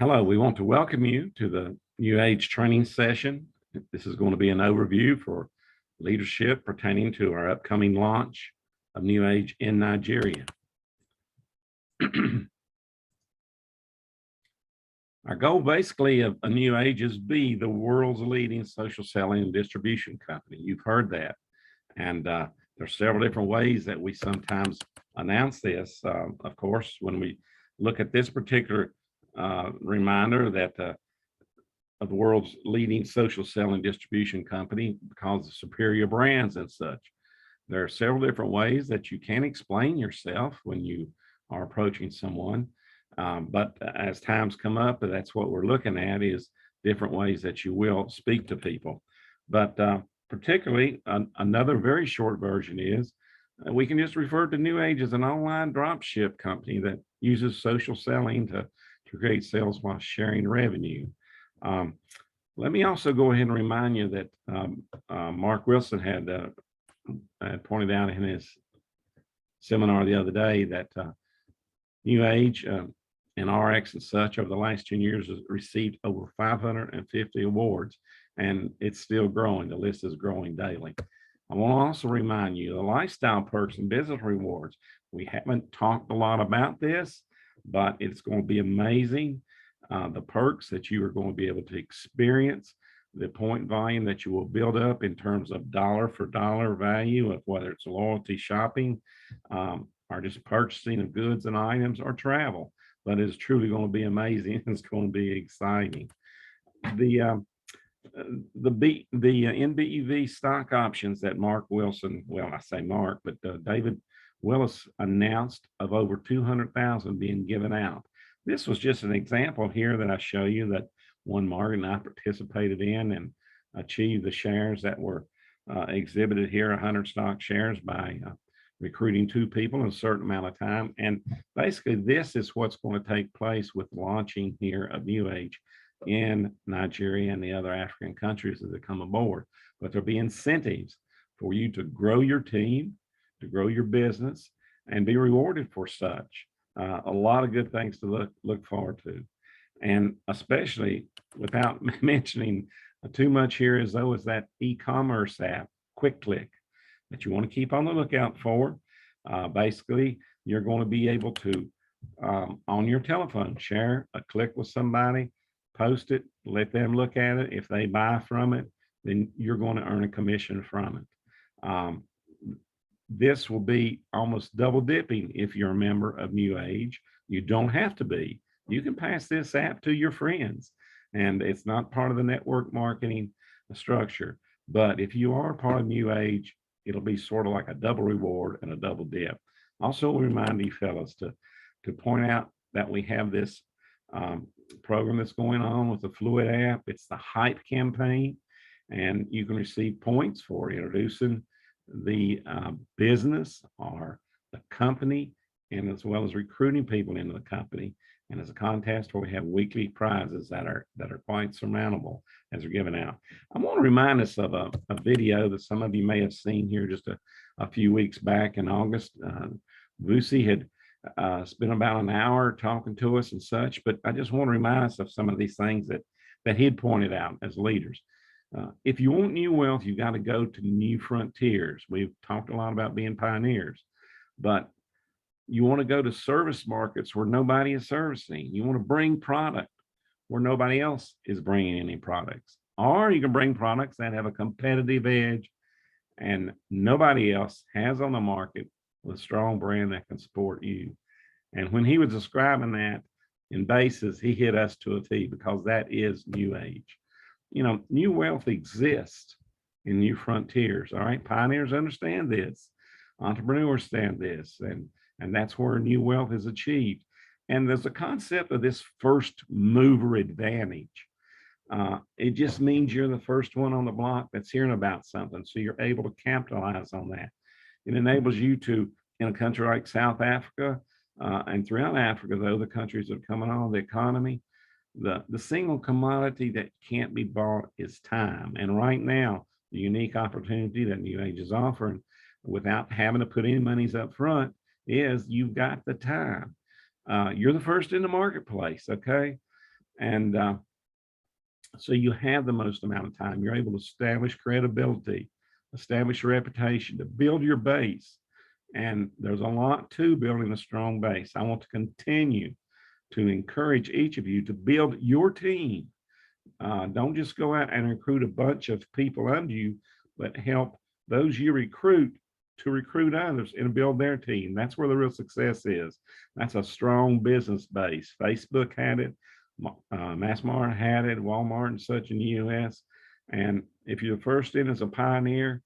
Hello, we want to welcome you to the New Age training session. This is going to be an overview for leadership pertaining to our upcoming launch of New Age in Nigeria. Our goal basically of a New Age is be the world's leading social selling and distribution company. You've heard that. And there's several different ways that we sometimes announce this. Of course, when we look at this particular reminder that of the world's leading social selling distribution company because of superior brands and such. There are several different ways that you can explain yourself when you are approaching someone. But as times come up, that's what we're looking at is different ways that you will speak to people. But particularly another very short version is we can just refer to New Age as an online dropship company that uses social selling to create sales while sharing revenue. Let me also go ahead and remind you that Mark Wilson had pointed out in his seminar the other day that New Age and RX and such over the last 10 years has received over 550 awards, and it's still growing. The list is growing daily. I want to also remind you the lifestyle perks and business rewards. We haven't talked a lot about this, but it's going to be amazing. The perks that you are going to be able to experience, the point volume that you will build up in terms of dollar for dollar value of whether it's loyalty shopping or just purchasing of goods and items or travel. But it's truly going to be amazing. It's going to be exciting. The NBEV stock options that Mark Wilson, well, I say Mark, but David Willis announced of over 200,000 being given out. This was just an example here that I show you that one Mark and I participated in and achieved the shares that were exhibited here, 100 stock shares by recruiting 2 people in a certain amount of time. And basically this is what's going to take place with launching here of New Age in Nigeria and the other African countries as they come aboard. But there'll be incentives for you to grow your team, to grow your business, and be rewarded for such. A lot of good things to look forward to. And especially without mentioning too much here is though is that e-commerce app, QuickClick, that you want to keep on the lookout for. Basically, you're going to be able to, on your telephone, share a click with somebody, post it, let them look at it. If they buy from it, then you're going to earn a commission from it. This will be almost double dipping if you're a member of New Age. You don't have to be. You can pass this app to your friends, and it's not part of the network marketing structure. But if you are part of New Age, it'll be sort of like a double reward and a double dip. Also remind you fellas to point out that we have this program that's going on with the Fluid app. It's the Hype campaign, and you can receive points for introducing the business or the company, and as well as recruiting people into the company. And as a contest where we have weekly prizes that are quite surmountable as they're given out. I want to remind us of a video that some of you may have seen here just a few weeks back in August. Vusi had spent about an hour talking to us and such, but I just want to remind us of some of these things that he'd pointed out as leaders. If you want new wealth, you got to go to new frontiers. We've talked a lot about being pioneers, but you want to go to service markets where nobody is servicing. You want to bring product where nobody else is bringing any products, or you can bring products that have a competitive edge and nobody else has on the market with a strong brand that can support you. And when he was describing that in basis, he hit us to a T because that is New Age. You know, new wealth exists in new frontiers. All right. Pioneers understand this. Entrepreneurs understand this. And that's where new wealth is achieved. And there's a concept of this first mover advantage. It just means you're the first one on the block that's hearing about something. So you're able to capitalize on that. It enables you to, in a country like South Africa and throughout Africa, though, the countries that are coming on the economy, the single commodity that can't be bought is time. And right now, the unique opportunity that New Age is offering without having to put any monies up front is you've got the time. You're the first in the marketplace, okay? And so you have the most amount of time. You're able to establish credibility, establish a reputation, to build your base. And there's a lot to building a strong base. I want to continue to encourage each of you to build your team. Don't just go out and recruit a bunch of people under you, but help those you recruit to recruit others and build their team. That's where the real success is. That's a strong business base. Facebook had it, Massmart had it, Walmart and such in the US. And if you're the first in as a pioneer,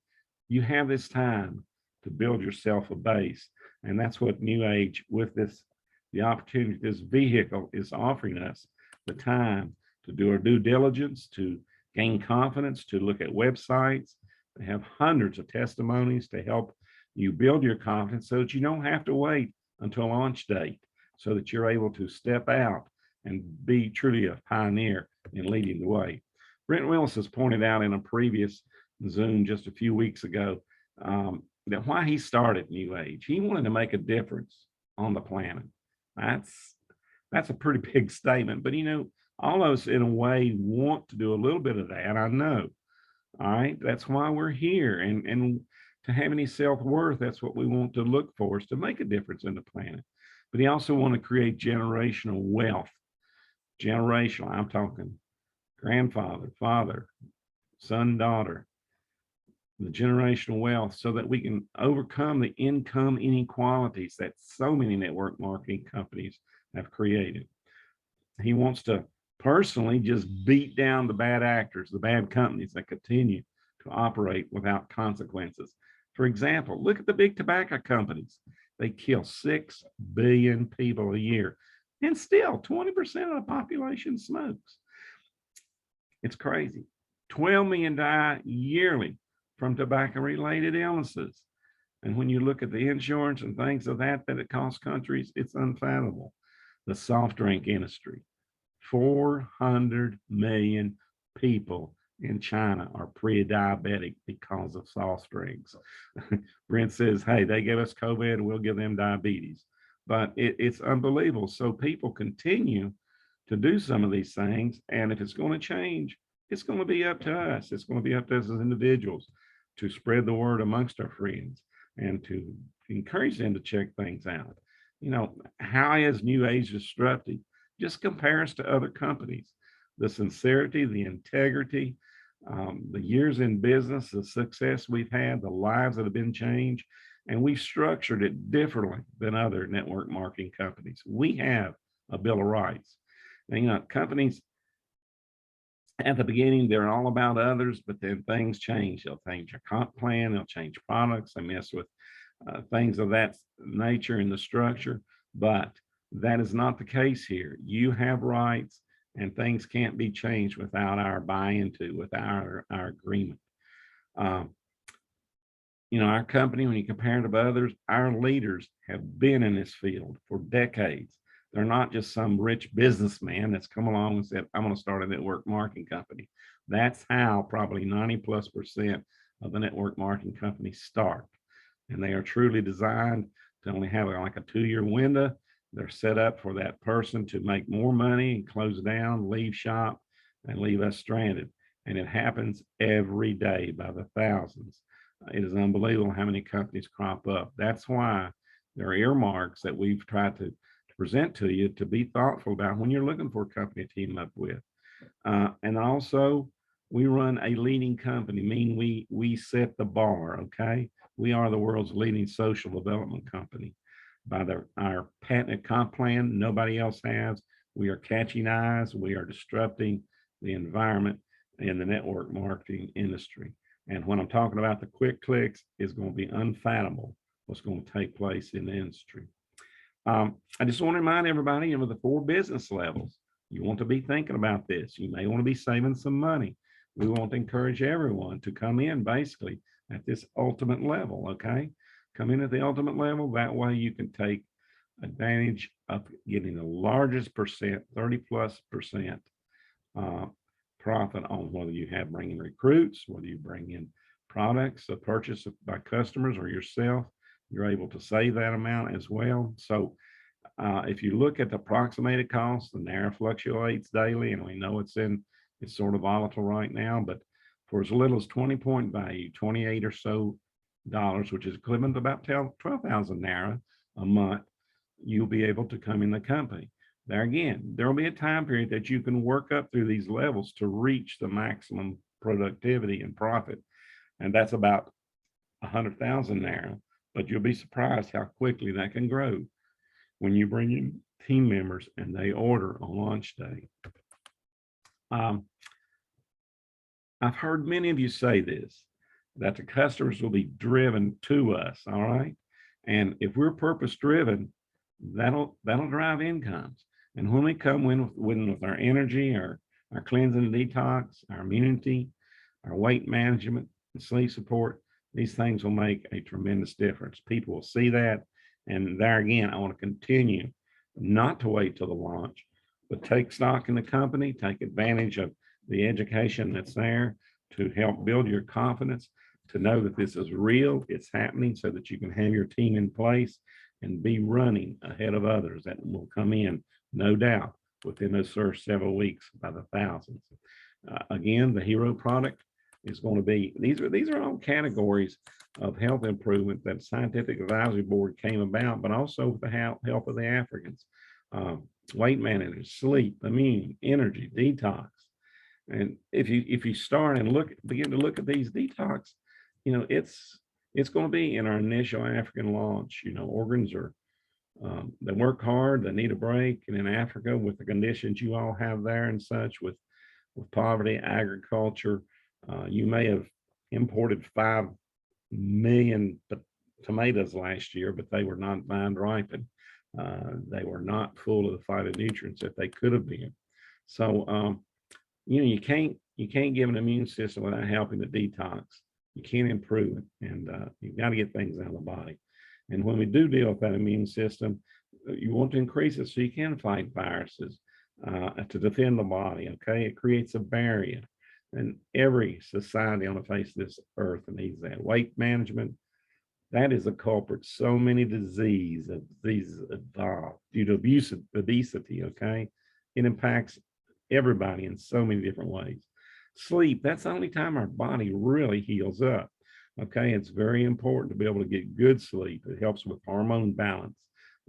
you have this time to build yourself a base. And that's what New Age, with this, the opportunity, this vehicle is offering us the time to do our due diligence, to gain confidence, to look at websites. They have hundreds of testimonies to help you build your confidence so that you don't have to wait until launch date, so that you're able to step out and be truly a pioneer in leading the way. Brent Willis has pointed out in a previous Zoom just a few weeks ago that why he started New Age. He wanted to make a difference on the planet. That's a pretty big statement, but you know, all of us in a way want to do a little bit of that. I know. All right. That's why we're here. And to have any self-worth, that's what we want to look for, is to make a difference in the planet. But he also want to create generational wealth. Generational, I'm talking grandfather, father, son, daughter, the generational wealth, so that we can overcome the income inequalities that so many network marketing companies have created. He wants to personally just beat down the bad actors, the bad companies that continue to operate without consequences. For example, look at the big tobacco companies. They kill 6 billion people a year, and still 20% of the population smokes. It's crazy. 12 million die yearly from tobacco-related illnesses. And when you look at the insurance and things of that it costs countries, it's unfathomable. The soft drink industry, 400 million people in China are pre-diabetic because of soft drinks. Brent says, hey, they give us COVID, we'll give them diabetes. But it's unbelievable. So people continue to do some of these things. And if it's going to change, it's going to be up to us. It's going to be up to us as individuals to spread the word amongst our friends and to encourage them to check things out. You know, how is New Age disruptive? Just compare us to other companies. The sincerity, the integrity, the years in business, the success we've had, the lives that have been changed, and we've structured it differently than other network marketing companies. We have a Bill of Rights. And, you know, companies at the beginning, they're all about others, but then things change. They'll change your comp plan, they'll change products, they mess with things of that nature in the structure, but that is not the case here. You have rights, and things can't be changed without our buy-in, without our agreement. You know, our company, when you compare it to others, our leaders have been in this field for decades. They're not just some rich businessman that's come along and said, I'm going to start a network marketing company. That's how probably 90+% of the network marketing companies start. And they are truly designed to only have like a 2-year window. They're set up for that person to make more money and close down, leave shop, and leave us stranded. And it happens every day by the thousands. It is unbelievable how many companies crop up. That's why there are earmarks that we've tried to present to you to be thoughtful about when you're looking for a company to team up with. And also, we run a leading company, meaning we set the bar, okay? We are the world's leading social development company. By our patented comp plan, nobody else has. We are catching eyes. We are disrupting the environment in the network marketing industry. And when I'm talking about the quick clicks, it's going to be unfathomable what's going to take place in the industry. I just want to remind everybody of the 4 business levels. You want to be thinking about this. You may want to be saving some money. We want to encourage everyone to come in basically at this ultimate level, okay? Come in at the ultimate level. That way you can take advantage of getting the largest percent, 30+% profit on whether you have bringing recruits, whether you bring in products, a purchase by customers or yourself. You're able to save that amount as well. So If you look at the approximated cost, the NARA fluctuates daily, and we know it's sort of volatile right now, but for as little as 20 point value, 28 or so dollars, which is equivalent to about 12,000 NARA a month, you'll be able to come in the company. There again, there will be a time period that you can work up through these levels to reach the maximum productivity and profit. And that's about 100,000 NARA, but you'll be surprised how quickly that can grow when you bring in team members and they order on launch day. I've heard many of you say this, that the customers will be driven to us, all right? And if we're purpose driven, that'll drive incomes. And when we come in with our energy, our cleansing and detox, our immunity, our weight management, and sleep support, these things will make a tremendous difference. People will see that. And there again, I want to continue not to wait till the launch, but take stock in the company, take advantage of the education that's there to help build your confidence, to know that this is real, it's happening, so that you can have your team in place and be running ahead of others that will come in, no doubt, within those first several weeks by the thousands. Again, the hero product is going to be, these are all categories of health improvement that Scientific Advisory Board came about, but also with the help of the Africans. Weight management, sleep, immune, energy, detox. And if you start and begin to look at these detox, it's going to be in our initial African launch. Organs are, they work hard, they need a break. And in Africa, with the conditions you all have there and such, with poverty, agriculture, you may have imported 5 million tomatoes last year, but they were not vine ripened. They were not full of the phytonutrients that they could have been. So, you can't give an immune system without helping the detox. You can't improve it, and you've got to get things out of the body. And when we do deal with that immune system, you want to increase it so you can fight viruses, to defend the body. Okay, it creates a barrier, and every society on the face of this earth needs that. Weight management, that is a culprit. So many diseases evolve due to obesity. Okay, it impacts everybody in so many different ways. Sleep, that's the only time our body really heals up. Okay, it's very important to be able to get good sleep. It helps with hormone balance.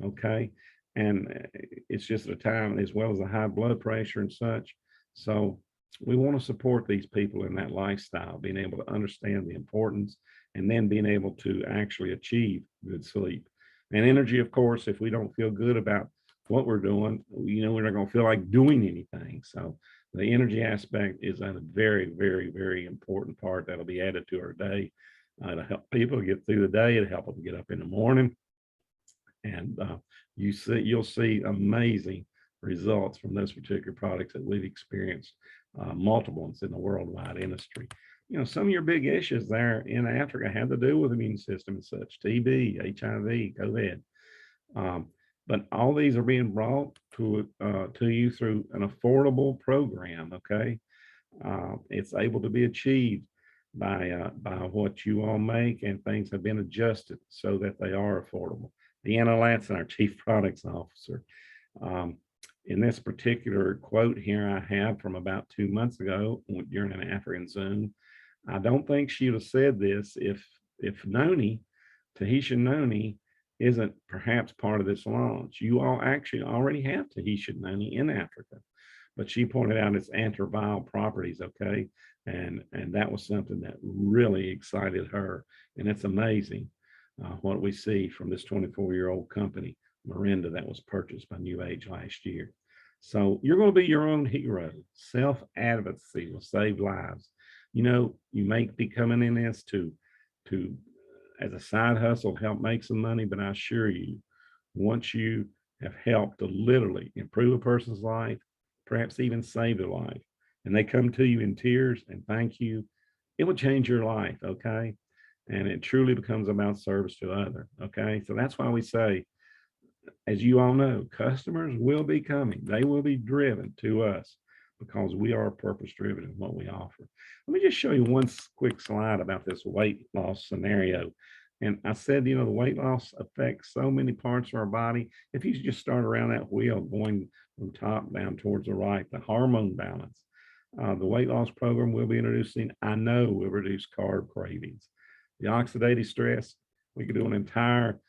Okay, and it's just a time, as well as the high blood pressure and such. So we want to support these people in that lifestyle, being able to understand the importance and then being able to actually achieve good sleep. And energy, of course, if we don't feel good about what we're doing, we're not going to feel like doing anything. So the energy aspect is a very, very, very important part that'll be added to our day to help people get through the day, to help them get up in the morning. And you'll see amazing results from those particular products that we've experienced, multiple ones in the worldwide industry. Some of your big issues there in Africa had to do with the immune system and such, TB, HIV, COVID. But all these are being brought to you through an affordable program. Okay, it's able to be achieved by what you all make, and things have been adjusted so that they are affordable. Deanna Latson, our Chief Products Officer, in this particular quote here I have from about 2 months ago during an African Zoom, I don't think she would have said this if Tahitian noni isn't perhaps part of this launch. You all actually already have Tahitian noni in Africa, but she pointed out its antiviral properties. Okay, and that was something that really excited her, and it's amazing what we see from this 24-year-old company, Miranda, that was purchased by New Age last year. So you're going to be your own hero. Self-advocacy will save lives. You may be coming in this to as a side hustle, help make some money, but I assure you, once you have helped to literally improve a person's life, perhaps even save their life, and they come to you in tears and thank you, it will change your life. Okay, and it truly becomes about service to others. Okay, so that's why we say, as you all know, customers will be coming. They will be driven to us because we are purpose driven in what we offer. Let me just show you one quick slide about this weight loss scenario. And I said, the weight loss affects so many parts of our body. If you just start around that wheel going from top down towards the right, the hormone balance, the weight loss program we'll be introducing, I know will reduce carb cravings. The oxidative stress, we could do an entire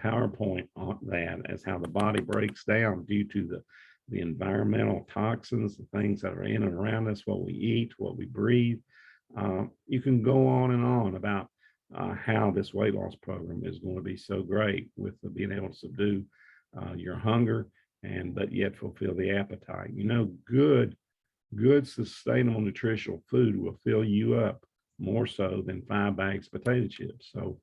PowerPoint on that as how the body breaks down due to the environmental toxins, the things that are in and around us, what we eat, what we breathe. You can go on and on about how this weight loss program is going to be so great with being able to subdue your hunger and but yet fulfill the appetite. Good sustainable nutritional food will fill you up more so than 5 bags of potato chips. So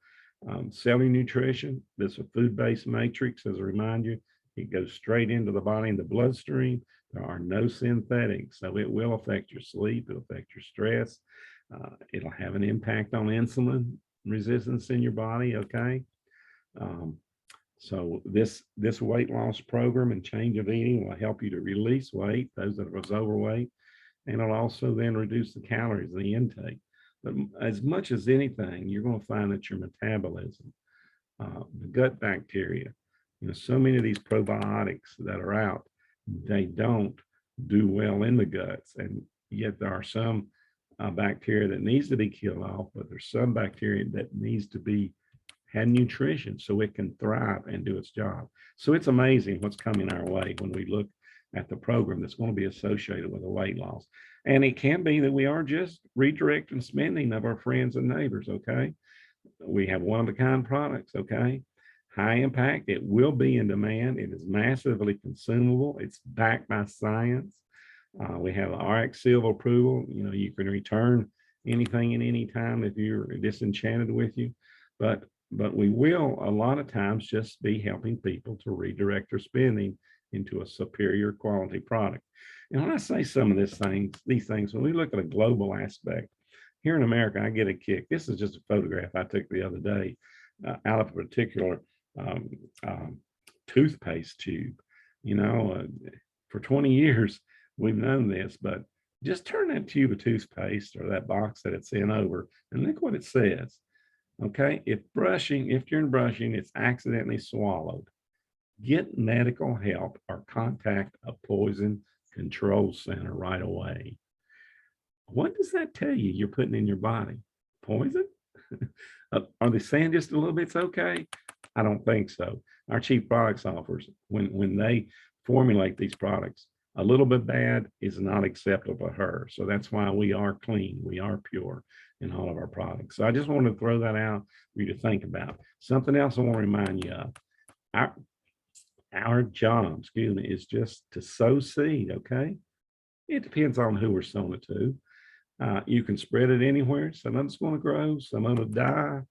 Cellular Nutrition, this is a food-based matrix, as a reminder, it goes straight into the body and the bloodstream. There are no synthetics, so it will affect your sleep, it'll affect your stress. It'll have an impact on insulin resistance in your body, okay? So this weight loss program and change of eating will help you to release weight, those that was overweight, and it'll also then reduce the calories, the intake. But as much as anything, you're going to find that your metabolism, the gut bacteria, so many of these probiotics that are out, they don't do well in the guts, and yet there are some bacteria that needs to be killed off, but there's some bacteria that needs to be had nutrition so it can thrive and do its job. So it's amazing what's coming our way when we look at the program that's going to be associated with a weight loss. And it can be that we are just redirecting spending of our friends and neighbors, okay? We have one-of-a-kind products, okay? High impact, it will be in demand. It is massively consumable. It's backed by science. We have RX seal of approval. You can return anything at any time if you're disenchanted with you. But we will a lot of times just be helping people to redirect their spending into a superior quality product. And when I say some of these things, when we look at a global aspect, here in America, I get a kick. This is just a photograph I took the other day out of a particular toothpaste tube. For 20 years, we've known this, but just turn that tube of toothpaste or that box that it's in over and look what it says. Okay, if during brushing it's accidentally swallowed, get medical help or contact a poison control center right away. What does that tell you you're putting in your body? Poison? Are they saying just a little bit's okay? I don't think so. Our chief products officers, when they formulate these products, a little bit bad is not acceptable to her. So that's why we are clean, we are pure in all of our products. So I just wanted to throw that out for you to think about. Something else I want to remind you of. Our job, is just to sow seed, okay? It depends on who we're sowing it to. You can spread it anywhere. Some of it's going to grow, some of it'll die,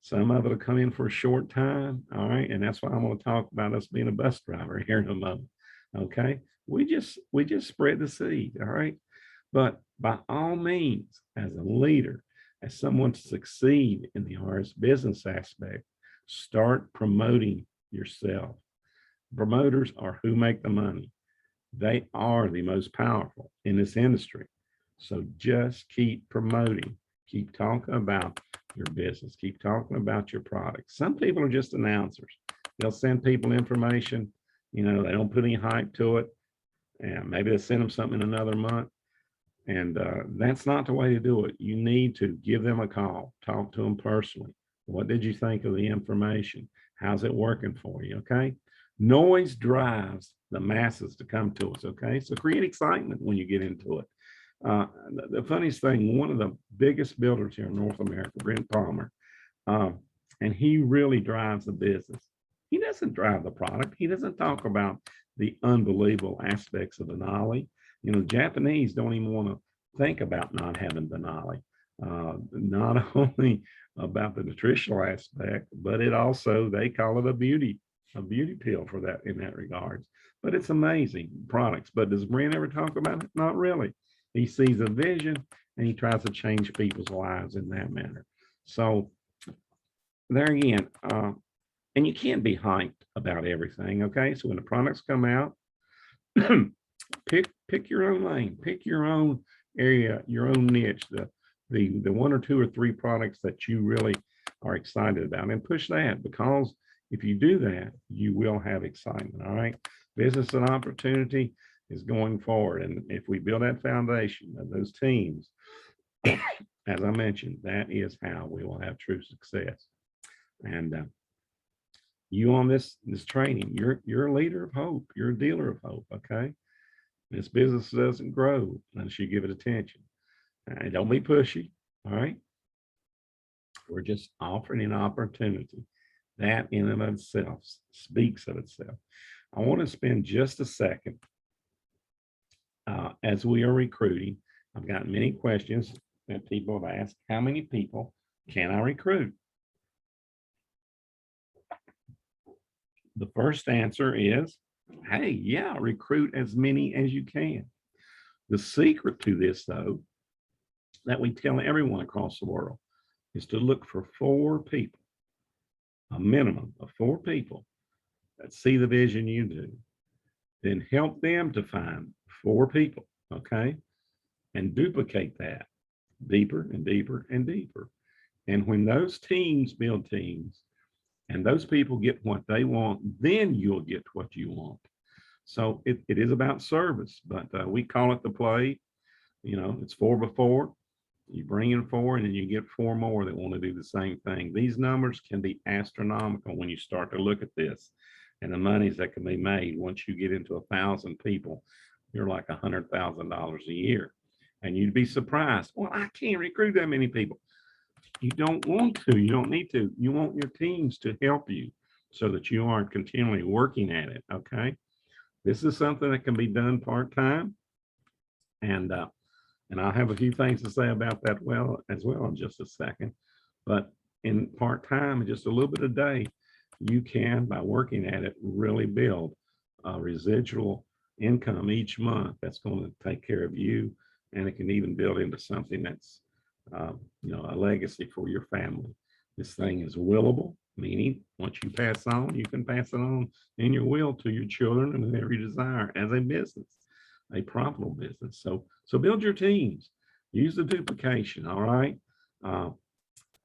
some of it'll come in for a short time, all right? And that's why I'm going to talk about us being a bus driver here in a moment, okay? We just spread the seed, all right? But by all means, as a leader, as someone to succeed in the RS business aspect, start promoting yourself. Promoters are who make the money. They are the most powerful in this industry. So just keep promoting, keep talking about your business, keep talking about your products. Some people are just announcers. They'll send people information, they don't put any hype to it. And maybe they'll send them something in another month. And that's not the way to do it. You need to give them a call, talk to them personally. What did you think of the information? How's it working for you? Okay. Noise drives the masses to come to us. Okay. So create excitement when you get into it. The funniest thing, one of the biggest builders here in North America, Brent Palmer, and he really drives the business. He doesn't drive the product. He doesn't talk about the unbelievable aspects of Denali. Japanese don't even want to think about not having Denali. Not only about the nutritional aspect, but it also, they call it a beauty pill for that in that regards. But it's amazing products. But does Brent ever talk about it? Not really. He sees a vision and he tries to change people's lives in that manner. So there again, and you can't be hyped about everything. Okay. So when the products come out, pick your own lane, pick your own area, your own niche, the one or two or three products that you really are excited about, and push that, because if you do that, you will have excitement. All right. Business and opportunity is going forward. And if we build that foundation of those teams, as I mentioned, that is how we will have true success. And you on this training, you're a leader of hope. You're a dealer of hope. Okay. This business doesn't grow unless you give it attention. And don't be pushy. All right. We're just offering an opportunity. That in and of itself speaks of itself. I want to spend just a second as we are recruiting. I've gotten many questions that people have asked. How many people can I recruit? The first answer is, hey, yeah, recruit as many as you can. The secret to this, though, that we tell everyone across the world is to look for 4 people, a minimum of 4 people that see the vision you do. Then help them to find 4 people, okay? And duplicate that deeper and deeper and deeper. And when those teams build teams and those people get what they want, then you'll get what you want. So it is about service, but we call it the play. You know, it's 4 by 4. You bring in 4 and then you get 4 more that want to do the same thing. These numbers can be astronomical when you start to look at this, and the monies that can be made once you get into 1,000 people. You're like $100,000 a year, and you'd be surprised. Well, I can't recruit that many people. You don't want to. You don't need to. You want your teams to help you so that you aren't continually working at it. Okay, this is something that can be done part-time, and I'll have a few things to say about that as well in just a second. But in part-time, just a little bit a day, you can, by working at it, really build a residual income each month that's going to take care of you, and it can even build into something that's a legacy for your family. This thing is willable, meaning once you pass on, you can pass it on in your will to your children and whatever you desire as a business, a profitable business. So build your teams, use the duplication. All right.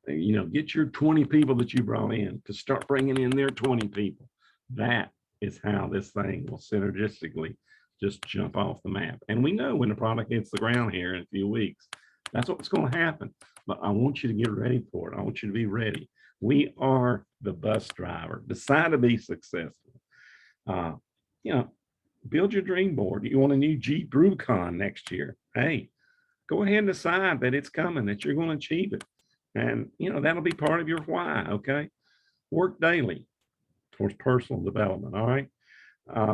Get your 20 people that you brought in to start bringing in their 20 people. That is how this thing will synergistically just jump off the map. And we know when the product hits the ground here in a few weeks, that's what's going to happen. But I want you to get ready for it. I want you to be ready. We are the bus driver. Decide to be successful. Build your dream board. You want a new Jeep Rubicon next year? Hey, go ahead and decide that it's coming, that you're going to achieve it. And, that'll be part of your why, okay? Work daily towards personal development, all right?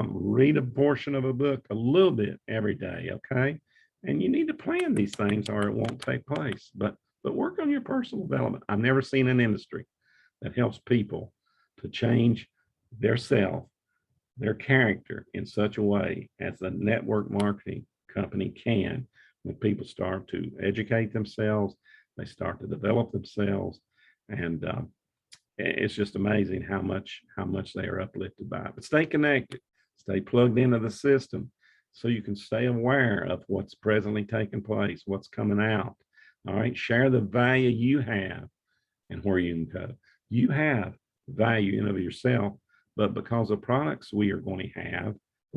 Read a portion of a book a little bit every day, okay? And you need to plan these things or it won't take place. But work on your personal development. I've never seen an industry that helps people to change their self, their character in such a way as a network marketing company can. When people start to educate themselves, they start to develop themselves, and it's just amazing how much they are uplifted by it. But stay connected, stay plugged into the system, so you can stay aware of what's presently taking place, what's coming out. All right, share the value you have and where you can go. You have value in of yourself, but because of products we are going to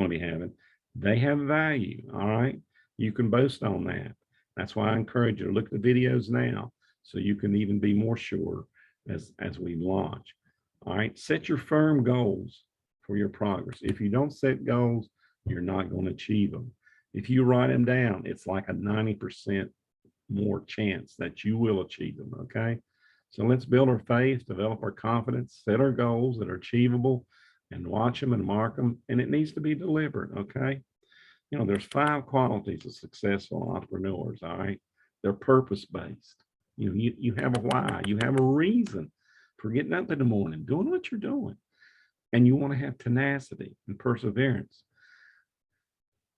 be having, they have value. All right, you can boast on that. That's why I encourage you to look at the videos now, so you can even be more sure as we launch. All right, set your firm goals for your progress. If you don't set goals, you're not going to achieve them. If you write them down, it's like a 90% more chance that you will achieve them. Okay, so let's build our faith, develop our confidence, set our goals that are achievable, and watch them and mark them. And it needs to be deliberate. Okay, there's 5 qualities of successful entrepreneurs. All right, they're purpose-based. You have a why, you have a reason for getting up in the morning, doing what you're doing, and you want to have tenacity and perseverance.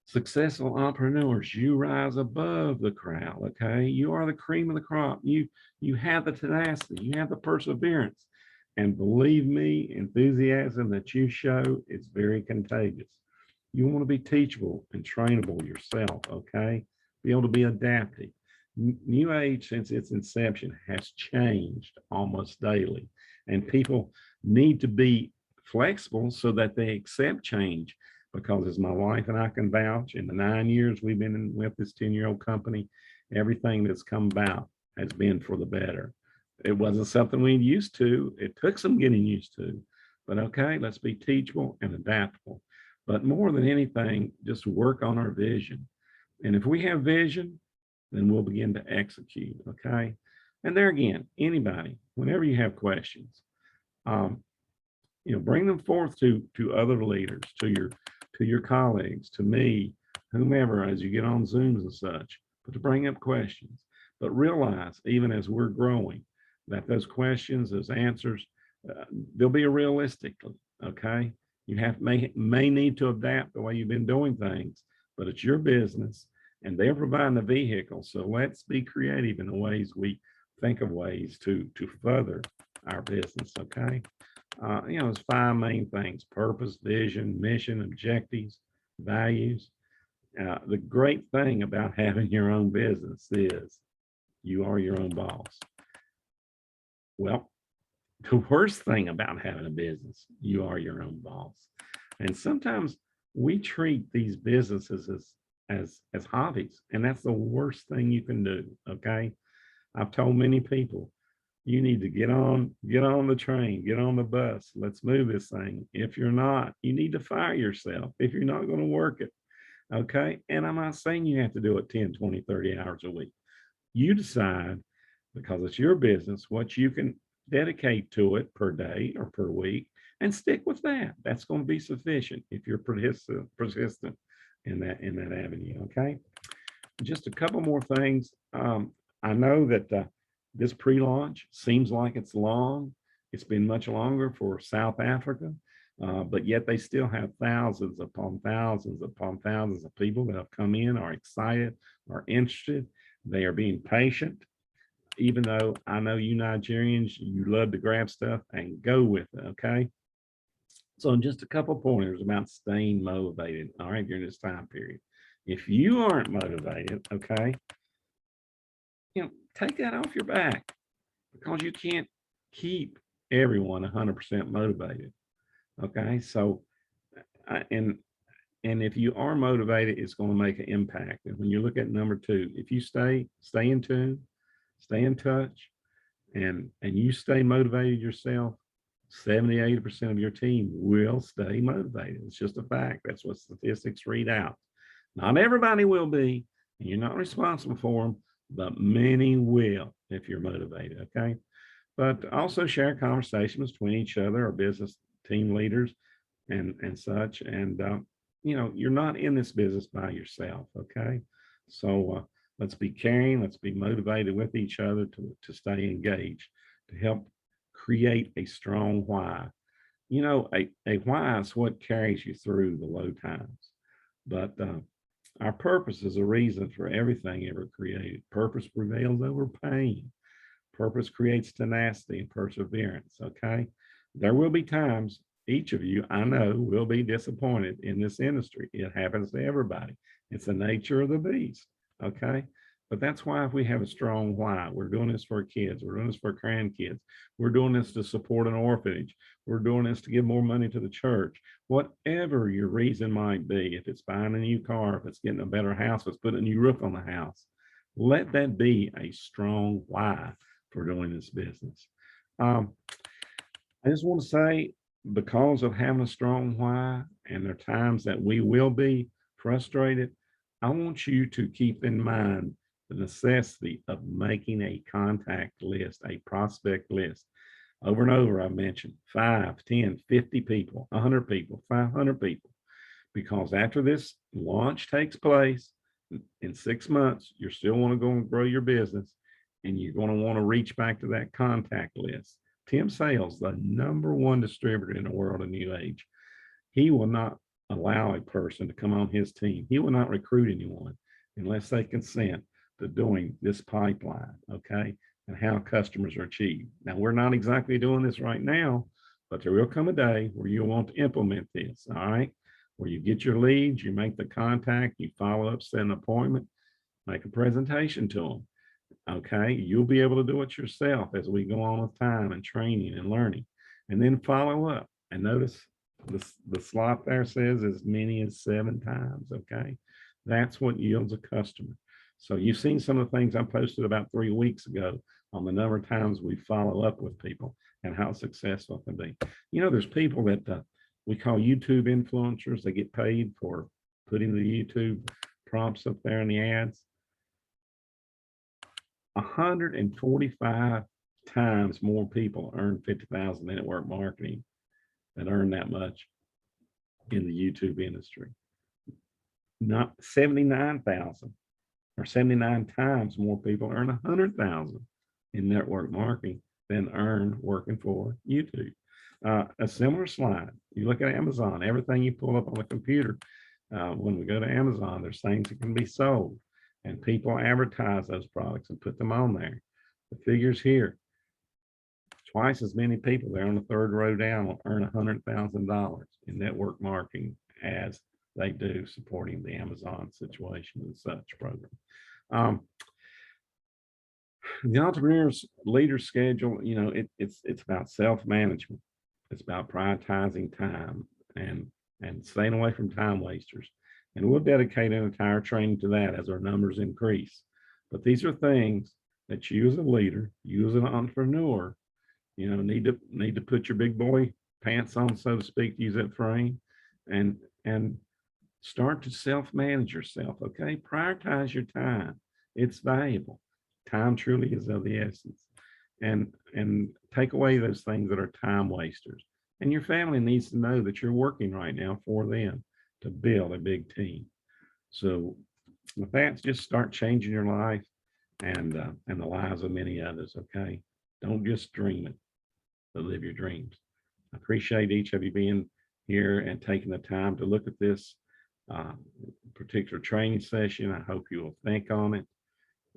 Successful entrepreneurs, you rise above the crowd. Okay, you are the cream of the crop. You have the tenacity, you have the perseverance, and believe me, enthusiasm that you show is very contagious. You want to be teachable and trainable yourself. Okay, be able to be adaptive. New Age, since its inception, has changed almost daily, and people need to be flexible so that they accept change. Because as my wife and I can vouch, in the 9 years we've been with this 10-year-old company, everything that's come about has been for the better. It wasn't something we used to. It took some getting used to, but okay, let's be teachable and adaptable. But more than anything, just work on our vision. And if we have vision, then we'll begin to execute. Okay. And there again, anybody, whenever you have questions, um, bring them forth to other leaders, to your colleagues, to me, whomever, as you get on Zooms and such, but to bring up questions. But realize, even as we're growing, that those questions, those answers, they'll be realistically. Okay. You may need to adapt the way you've been doing things, but it's your business and they're providing the vehicle. So let's be creative in the ways we think of ways to further our business. Okay. There's five main things: purpose, vision, mission, objectives, values. The great thing about having your own business is you are your own boss. Well, the worst thing about having a business, you are your own boss. And sometimes we treat these businesses as hobbies, and that's the worst thing you can do. Okay. I've told many people, you need to get on the train, get on the bus. Let's move this thing. If you're not, you need to fire yourself if you're not going to work it. Okay. And I'm not saying you have to do it 10, 20, 30 hours a week. You decide, because it's your business, what you can dedicate to it per day or per week, and stick with that. That's going to be sufficient if you're persistent in that avenue. Okay. Just a couple more things. I know that this pre-launch seems like it's long. It's been much longer for South Africa, but yet they still have thousands upon thousands upon thousands of people that have come in, are excited, are interested. They are being patient, even though I know you Nigerians, you love to grab stuff and go with it. Okay. So just a couple pointers about staying motivated, all right, during this time period. If you aren't motivated, okay, take that off your back, because you can't keep everyone 100% motivated. Okay. So, and if you are motivated, it's going to make an impact. And when you look at number two, if you stay in tune, stay in touch, and you stay motivated yourself, 70-80% of your team will stay motivated. It's just a fact. That's what statistics read out. Not everybody will be, and you're not responsible for them, but many will if you're motivated. Okay. But also share conversations between each other or business team leaders and such. And, you're not in this business by yourself. Okay. So let's be caring. Let's be motivated with each other to stay engaged, to help create a strong why. A why is what carries you through the low times. But our purpose is a reason for everything ever created. Purpose prevails over pain. Purpose creates tenacity and perseverance. Okay. There will be times, each of you, I know, will be disappointed in this industry. It happens to everybody. It's the nature of the beast. Okay. But that's why, if we have a strong why, we're doing this for our kids, we're doing this for grandkids, we're doing this to support an orphanage, we're doing this to give more money to the church, whatever your reason might be, if it's buying a new car, if it's getting a better house, if it's putting a new roof on the house, let that be a strong why for doing this business. I just want to say, because of having a strong why, and there are times that we will be frustrated, I want you to keep in mind the necessity of making a contact list, a prospect list. Over and over, I mentioned 5, 10, 50 people, 100 people, 500 people, because after this launch takes place in 6 months, you still want to go and grow your business, and you're going to want to reach back to that contact list. Tim Sales, the #1 distributor in the world of New Age, he will not allow a person to come on his team. He will not recruit anyone unless they consent to doing this pipeline. Okay. And how customers are achieved. Now, we're not exactly doing this right now, but there will come a day where you'll want to implement this. All right. Where you get your leads, you make the contact, you follow up, set an appointment, make a presentation to them. Okay, you'll be able to do it yourself as we go on with time and training and learning, and then follow up. And notice the slot there says as many as 7 times. Okay, that's what yields a customer. So you've seen some of the things I posted about 3 weeks ago on the number of times we follow up with people and how successful it can be. You know, there's people that we call YouTube influencers. They get paid for putting the YouTube prompts up there in the ads. 145 times more people earn 50,000 in network marketing than earn that much in the YouTube industry. Not 79,000 or 79 times more people earn 100,000 in network marketing than earn working for YouTube. A similar slide, you look at Amazon, everything you pull up on the computer, when we go to Amazon, there's things that can be sold and people advertise those products and put them on there. The figures here, twice as many people there on the third row down will earn $100,000 in network marketing as they do supporting the Amazon situation and such program. The entrepreneur's leader schedule, you know, it's about self-management. It's about prioritizing time and staying away from time wasters. And we'll dedicate an entire training to that as our numbers increase. But these are things that you as a leader, you as an entrepreneur, you know, need to put your big boy pants on, so to speak, to use that frame, and start to self-manage yourself. Okay, prioritize your time. It's valuable. Time truly is of the essence. And take away those things that are time wasters. And your family needs to know that you're working right now for them to build a big team. So with that, just start changing your life and the lives of many others. Okay, don't just dream it, but live your dreams. I appreciate each of you being here and taking the time to look at this particular training session. I hope you will think on it,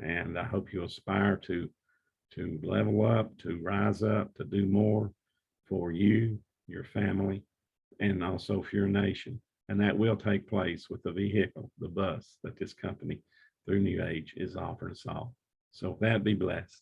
and I hope you aspire to level up, to rise up, to do more for you, your family, and also for your nation. And that will take place with the vehicle, the bus that this company through New Age is offering us all. So that be blessed.